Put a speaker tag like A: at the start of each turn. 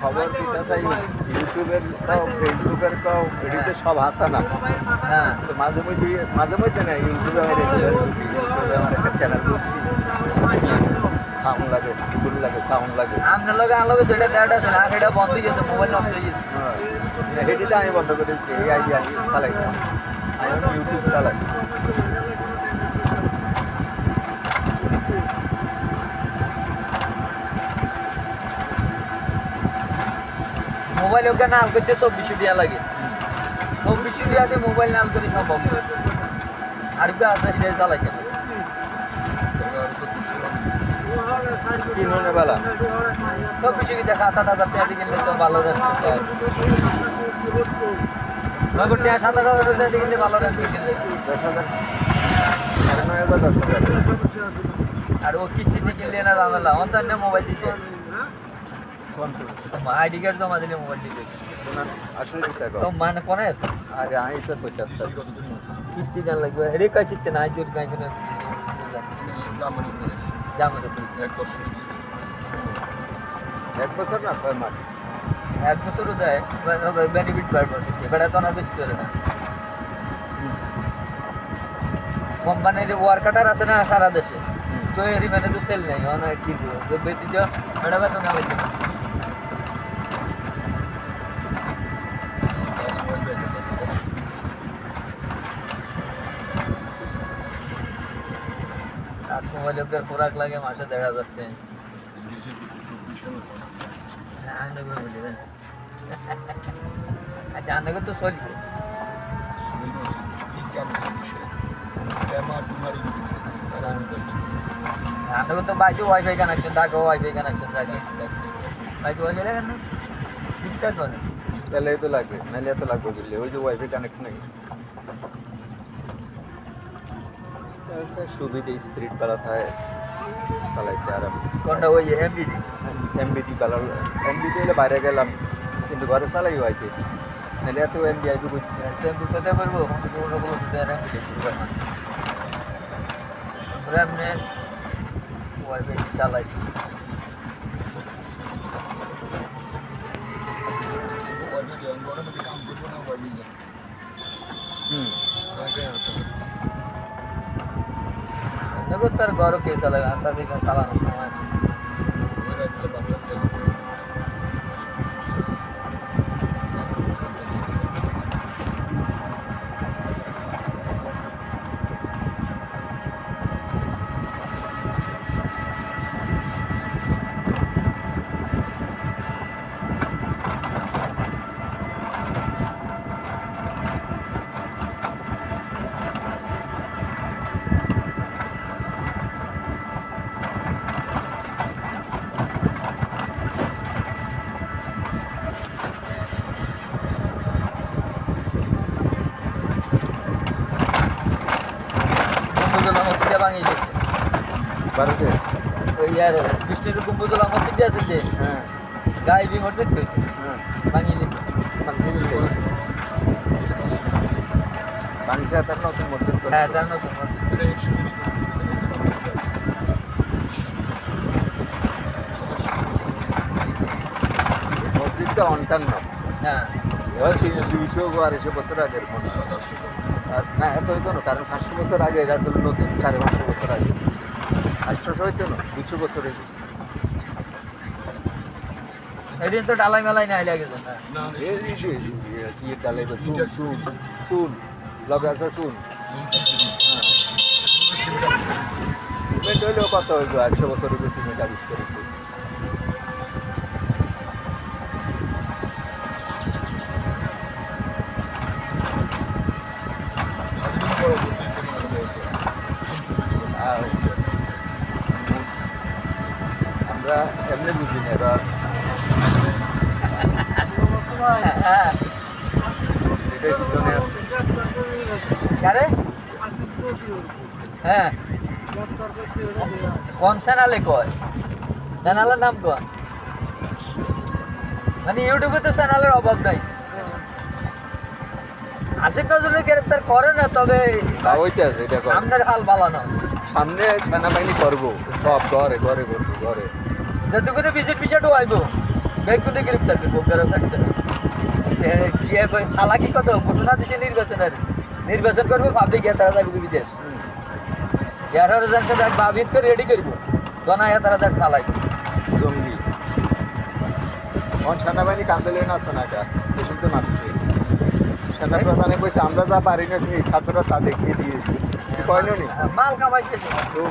A: খবর দিতে চাই ইউটিউবের কাও ফেসবুকের কাও এদিকে সব হাসা না।
B: হ্যাঁ
A: তো মাঝে মধ্যে না ইউটিউবে আমি রেগুলার ইউটিউবে আমার একটা চ্যানেল করছি, সাউন্ড লাগে, দুপুর লাগে, সাউন্ড লাগে।
B: আপনার লগে আমার লগে যেটা দেওয়াটা আছে না সেটা বন্ধ হয়ে গেছে, মোবাইল নষ্ট হয়ে গেছে।
A: হ্যাঁ এটিতে আমি বন্ধ করে দিচ্ছি, এই আইডিয়া আমি চালাই না, আমি ইউটিউব চালাই।
B: মোবাইল ওকে নাম করতে 2400 টাকা লাগে, 2400 টাকা দিয়ে মোবাইল নাম করে সম্ভব না। আর কি আছে এটা চালাই কেন?
A: কিনুনে বেলা
B: 2400 কি দেখা 7-8 হাজার টাকা দিয়ে কিনলে তো ভালো রাখছে। নগর টাকা 7-8 হাজার টাকা দিয়ে কিনলে ভালো রাখছে।
A: 10,000 9,000 10,000
B: আর ও কিস্তিতে কিনলে না জানালা অন্য মোবাইল দিতে আইডি কার্ড জমা দিলে মোবাইল দিতে
A: আসলে দিতে
B: তো মানে কোনে আছে
A: আরে আমি তো 50
B: কিস্তি দেন লাগবে হেরে কাজ চিতে না আইজুর কাজ না জামার
A: এক বছর না 6 মাস,
B: 1 বছরও দেয় বেনিফিট পাইব এবারে তো না বেশি করে না। কোম্পানির ওয়ার্কার আছে না সারা দেশে, তো এরই মানে তো সেল নেই অনেক কি বেশি তো এটা বেতন না লাগবে। আজ মোবাইলের খোরাক লাগে মাসে 1,500 টাকা। আচ্ছা আনবে তো চলবে আনবে তো বাইকে ওয়াইফাই কানেকশন থাকে, ওয়াইফাই কানেকশন থাকে বাইকে ওয়াইফাই লাগে না ঠিকঠাক করে
A: তাহলে তো লাগবে, নাহলে তো লাগবে বুঝলে, ওই যে ওয়াইফাই কানেক্ট নেই। সুবিধা স্পিরিট বালা থাকে চালাইতে আরাম।
B: কোনটা ওই এমবিডি
A: এমবিডি বালা, এমবিডি হলে বাইরে গেলাম কিন্তু ঘরে চালাই ওয়াইফাই, নাহলে এত এমবি আইবি বুঝছি
B: এমবি কোথায় করবো কোনো কোনো এমবিডি এমনি ওয়াইফাই চালাই। দেখো তার ঘরও কে চালাবে আশা থেকে চালানোর সময় ভাঙিয়ে গেছে
A: ভারতে।
B: ওই আর বৃষ্টির কুম্ভতলা মসজিদ আছে যে
A: হ্যাঁ
B: গায়ে বিমর দেখতে হয়েছে
A: হ্যাঁ
B: ভাঙিয়ে গেছে
A: বাংসা তার নতুন মসজিদ করে।
B: হ্যাঁ তার নতুন
A: মসজিদটা অনটান্ন,
B: হ্যাঁ
A: 200-250 বছর আগের মনে হয়। আর না এত হইতো না, কারণ 500 বছর আগে এটা ছিল নতুন, 550 বছর আগে 800 হইতো না, 200 বছর হয়েছে।
B: এদিন তো ডালাই মেলাই নাই লাগেছে না
A: কি ডালাই সুন লগে আছে সুন সিমেন্ট হইলেও কত হইব, 100 বছর হইবে সিমেন্ট আবিষ্কার করেছে। আমরা এমনি বুঝি না এবার এটার পিছনে আছে।
B: কারে হ্যাঁ কোন চ্যানেলে কয় চ্যানেলের নাম কয় মানে ইউটিউবে তো চ্যানেলের অভাব নাই। আসিফ নজরুল গ্রেপ্তার করে না, তবে
A: ওইটা আছে, এটা করে।
B: সামনের হাল বালানো,
A: সামনে সেনাবাহিনী করবো সব ঘরে ঘরে করবো, ঘরে
B: যেটুকুনে বিজেপি পিছাটু আইব বেগুনে গ্রেপ্তার করবো বেরো থাকছে না কি সালাকি কত ঘোষণা দিচ্ছে নির্বাচন করবো পাবলিক তারা যাবে বিদেশ 11,000 টাকা বাবিত করে রেডি করবো গনায় তারা তার সালাই
A: জঙ্গি সেনাবাহিনী কান্দলেন আছে না কা এসব তো নাচছে সেনাপ্রধানে কইছে আমরা যা পারি না এই ছাত্ররা তা দেখিয়ে দিয়েছে কয়নো নি
B: মাল কামাইতেছে
A: তো